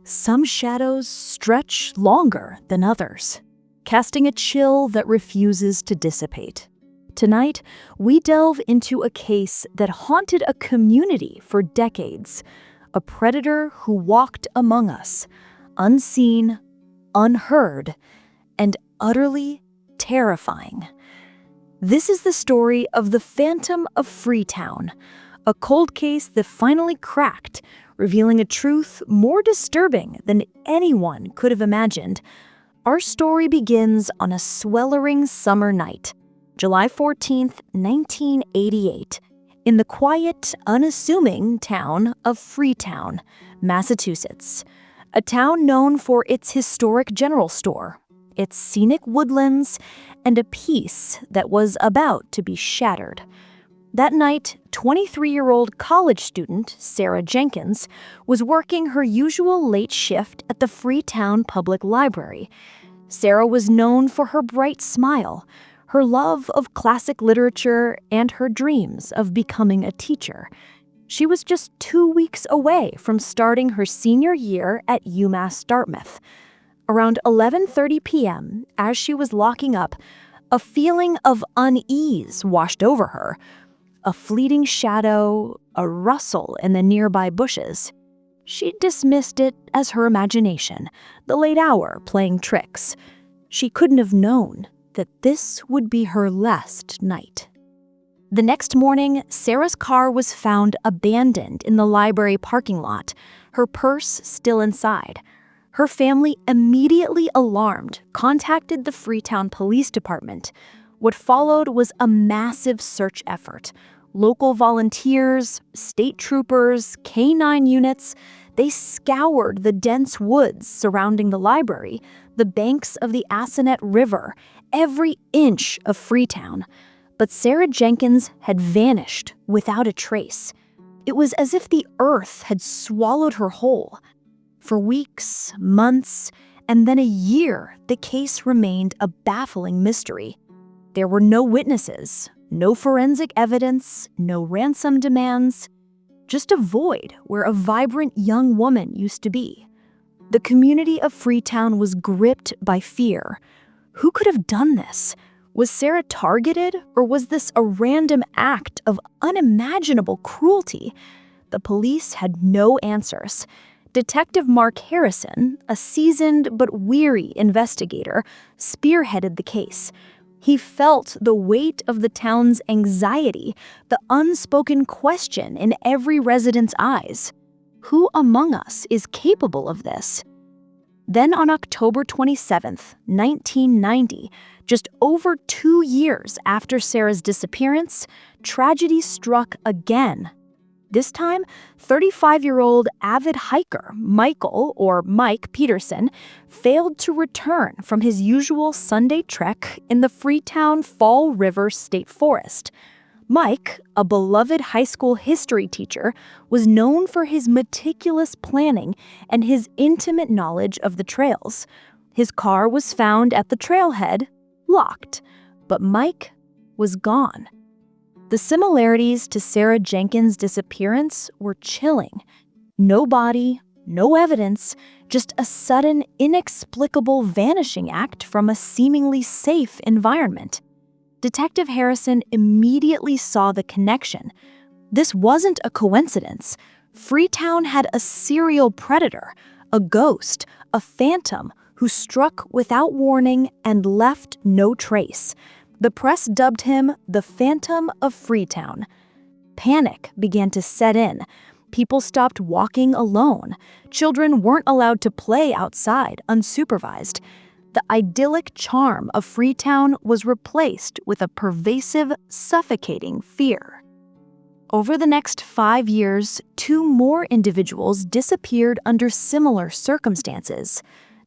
Some shadows stretch longer than others, casting a chill that refuses to dissipate. Tonight, we delve into a case that haunted a community for decades, a predator who walked among us, unseen, unheard, and utterly terrifying. This is the story of the Phantom of Freetown, a cold case that finally cracked, revealing a truth more disturbing than anyone could have imagined. Our story begins on a sweltering summer night, July 14th, 1988, in the quiet, unassuming town of Freetown, Massachusetts, a town known for its historic general store, its scenic woodlands, and a peace that was about to be shattered. That night, 23-year-old college student Sarah Jenkins was working her usual late shift at the Freetown Public Library. Sarah was known for her bright smile, her love of classic literature, and her dreams of becoming a teacher. She was just 2 weeks away from starting her senior year at UMass Dartmouth. Around 11:30 p.m., as she was locking up, a feeling of unease washed over her. A fleeting shadow, a rustle in the nearby bushes. She dismissed it as her imagination, the late hour playing tricks. She couldn't have known that this would be her last night. The next morning, Sarah's car was found abandoned in the library parking lot, her purse still inside. Her family, immediately alarmed, contacted the Freetown Police Department. What followed was a massive search effort. Local volunteers, state troopers, K-9 units, they scoured the dense woods surrounding the library, the banks of the Assinet River, every inch of Freetown. But Sarah Jenkins had vanished without a trace. It was as if the earth had swallowed her whole. For weeks, months, and then a year, the case remained a baffling mystery. There were no witnesses, no forensic evidence, no ransom demands, just a void where a vibrant young woman used to be. The community of Freetown was gripped by fear. Who could have done this? Was Sarah targeted, or was this a random act of unimaginable cruelty? The police had no answers. Detective Mark Harrison, a seasoned but weary investigator, spearheaded the case. He felt the weight of the town's anxiety, the unspoken question in every resident's eyes. Who among us is capable of this? Then on October 27th, 1990, just over 2 years after Sarah's disappearance, tragedy struck again. This time, 35-year-old avid hiker Michael, or Mike Peterson, failed to return from his usual Sunday trek in the Freetown Fall River State Forest. Mike, a beloved high school history teacher, was known for his meticulous planning and his intimate knowledge of the trails. His car was found at the trailhead, locked, but Mike was gone. The similarities to Sarah Jenkins' disappearance were chilling. No body, no evidence, just a sudden, inexplicable vanishing act from a seemingly safe environment. Detective Harrison immediately saw the connection. This wasn't a coincidence. Freetown had a serial predator, a ghost, a phantom who struck without warning and left no trace. The press dubbed him the Phantom of Freetown. Panic began to set in. People stopped walking alone. Children weren't allowed to play outside unsupervised. The idyllic charm of Freetown was replaced with a pervasive, suffocating fear. Over the next 5 years, 2 more individuals disappeared under similar circumstances.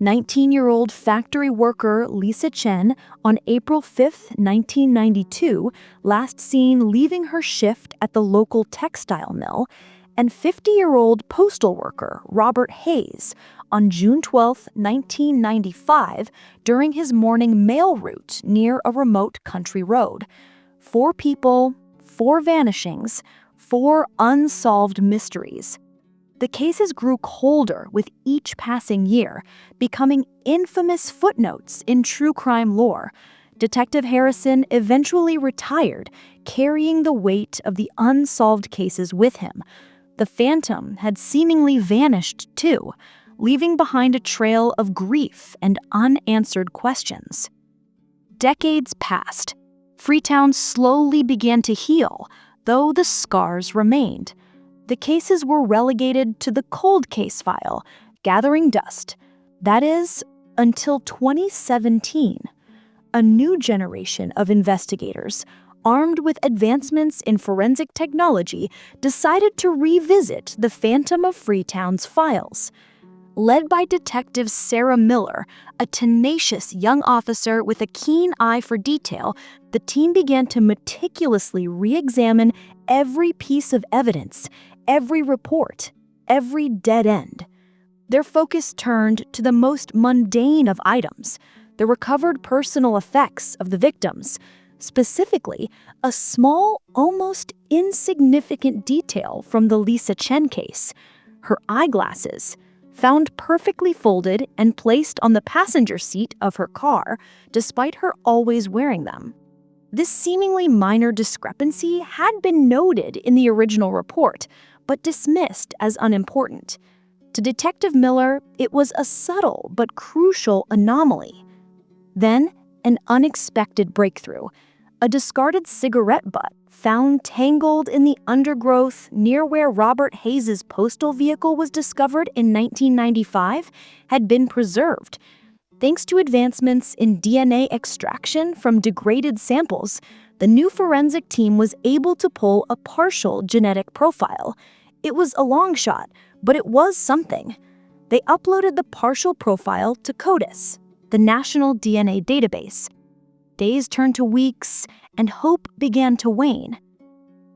19-year-old factory worker Lisa Chen on April 5, 1992, last seen leaving her shift at the local textile mill, and 50-year-old postal worker Robert Hayes on June 12, 1995, during his morning mail route near a remote country road. 4 people, 4 vanishings, 4 unsolved mysteries. The cases grew colder with each passing year, becoming infamous footnotes in true crime lore. Detective Harrison eventually retired, carrying the weight of the unsolved cases with him. The phantom had seemingly vanished too, leaving behind a trail of grief and unanswered questions. Decades passed. Freetown slowly began to heal, though the scars remained. The cases were relegated to the cold case file, gathering dust. That is, until 2017. A new generation of investigators, armed with advancements in forensic technology, decided to revisit the Phantom of Freetown's files. Led by Detective Sarah Miller, a tenacious young officer with a keen eye for detail, the team began to meticulously re-examine every piece of evidence, every report, every dead end. Their focus turned to the most mundane of items, the recovered personal effects of the victims, specifically a small, almost insignificant detail from the Lisa Chen case: her eyeglasses, found perfectly folded and placed on the passenger seat of her car, despite her always wearing them. This seemingly minor discrepancy had been noted in the original report, but dismissed as unimportant. To Detective Miller, it was a subtle but crucial anomaly. Then, an unexpected breakthrough. A discarded cigarette butt found tangled in the undergrowth near where Robert Hayes's postal vehicle was discovered in 1995 had been preserved. Thanks to advancements in DNA extraction from degraded samples, the new forensic team was able to pull a partial genetic profile. It was a long shot, but it was something. They uploaded the partial profile to CODIS, the National DNA Database. Days turned to weeks, and hope began to wane.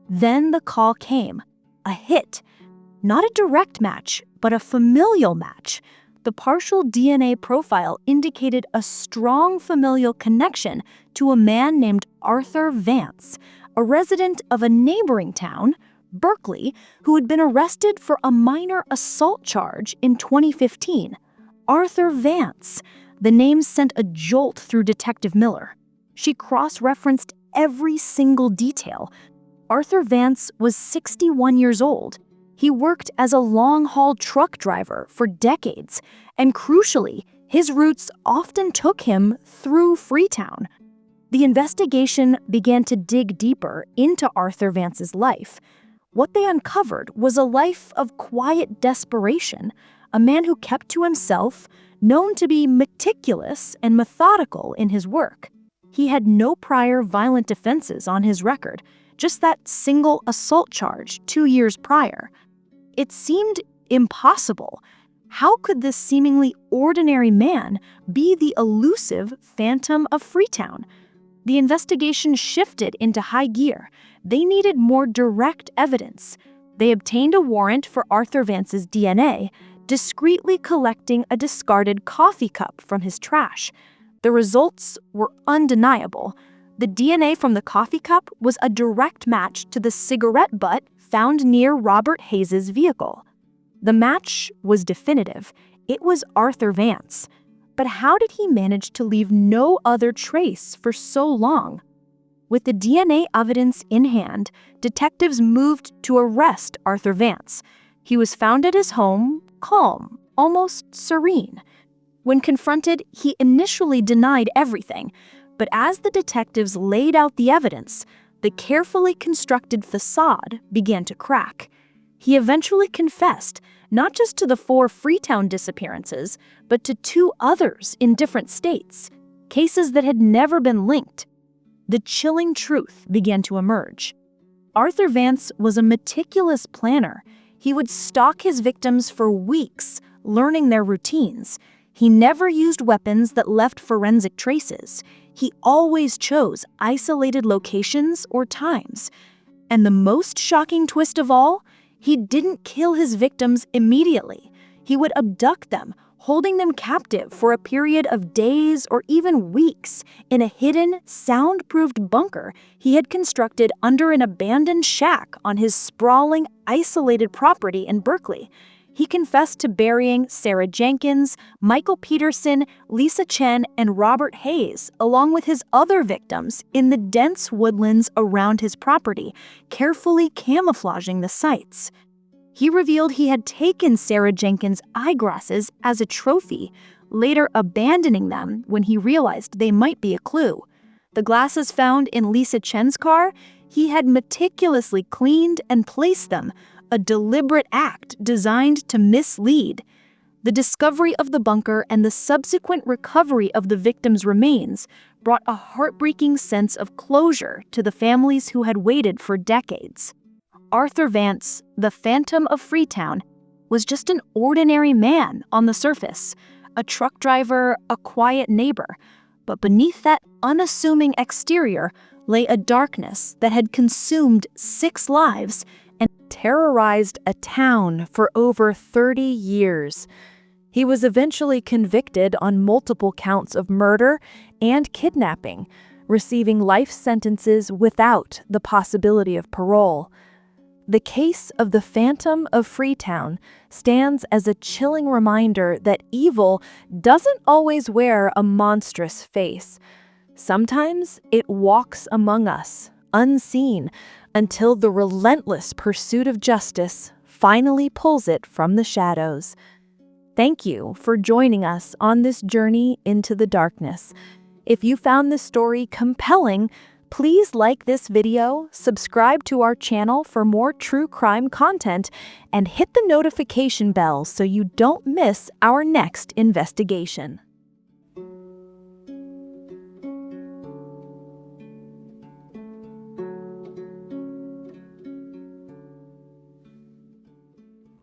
Then the call came. A hit. Not a direct match, but a familial match. The partial DNA profile indicated a strong familial connection to a man named Arthur Vance, a resident of a neighboring town, Berkeley, who had been arrested for a minor assault charge in 2015. Arthur Vance. The name sent a jolt through Detective Miller. She cross-referenced every single detail. Arthur Vance was 61 years old. He worked as a long-haul truck driver for decades, and crucially, his roots often took him through Freetown. The investigation began to dig deeper into Arthur Vance's life. What they uncovered was a life of quiet desperation, a man who kept to himself, known to be meticulous and methodical in his work. He had no prior violent offenses on his record, just that single assault charge 2 years prior. It seemed impossible. How could this seemingly ordinary man be the elusive Phantom of Freetown? The investigation shifted into high gear. They needed more direct evidence. They obtained a warrant for Arthur Vance's DNA, discreetly collecting a discarded coffee cup from his trash. The results were undeniable. The DNA from the coffee cup was a direct match to the cigarette butt found near Robert Hayes's vehicle. The match was definitive. It was Arthur Vance. But how did he manage to leave no other trace for so long? With the DNA evidence in hand, detectives moved to arrest Arthur Vance. He was found at his home, calm, almost serene. When confronted, he initially denied everything, but as the detectives laid out the evidence, the carefully constructed facade began to crack. He eventually confessed, not just to the 4 Freetown disappearances, but to 2 others in different states, cases that had never been linked. The chilling truth began to emerge. Arthur Vance was a meticulous planner. He would stalk his victims for weeks, learning their routines. He never used weapons that left forensic traces. He always chose isolated locations or times. And the most shocking twist of all, he didn't kill his victims immediately. He would abduct them, holding them captive for a period of days or even weeks in a hidden, soundproofed bunker he had constructed under an abandoned shack on his sprawling, isolated property in Berkeley. he confessed to burying Sarah Jenkins, Michael Peterson, Lisa Chen, and Robert Hayes, along with his other victims, in the dense woodlands around his property, carefully camouflaging the sites. He revealed he had taken Sarah Jenkins' eyeglasses as a trophy, later abandoning them when he realized they might be a clue. The glasses found in Lisa Chen's car, he had meticulously cleaned and placed them, a deliberate act designed to mislead. The discovery of the bunker and the subsequent recovery of the victims' remains brought a heartbreaking sense of closure to the families who had waited for decades. Arthur Vance, the Phantom of Freetown, was just an ordinary man on the surface, a truck driver, a quiet neighbor. But beneath that unassuming exterior lay a darkness that had consumed 6 lives and terrorized a town for over 30 years. He was eventually convicted on multiple counts of murder and kidnapping, receiving life sentences without the possibility of parole. The case of the Phantom of Freetown stands as a chilling reminder that evil doesn't always wear a monstrous face. Sometimes it walks among us, unseen, until the relentless pursuit of justice finally pulls it from the shadows. Thank you for joining us on this journey into the darkness. If you found this story compelling, please like this video, subscribe to our channel for more true crime content, and hit the notification bell so you don't miss our next investigation.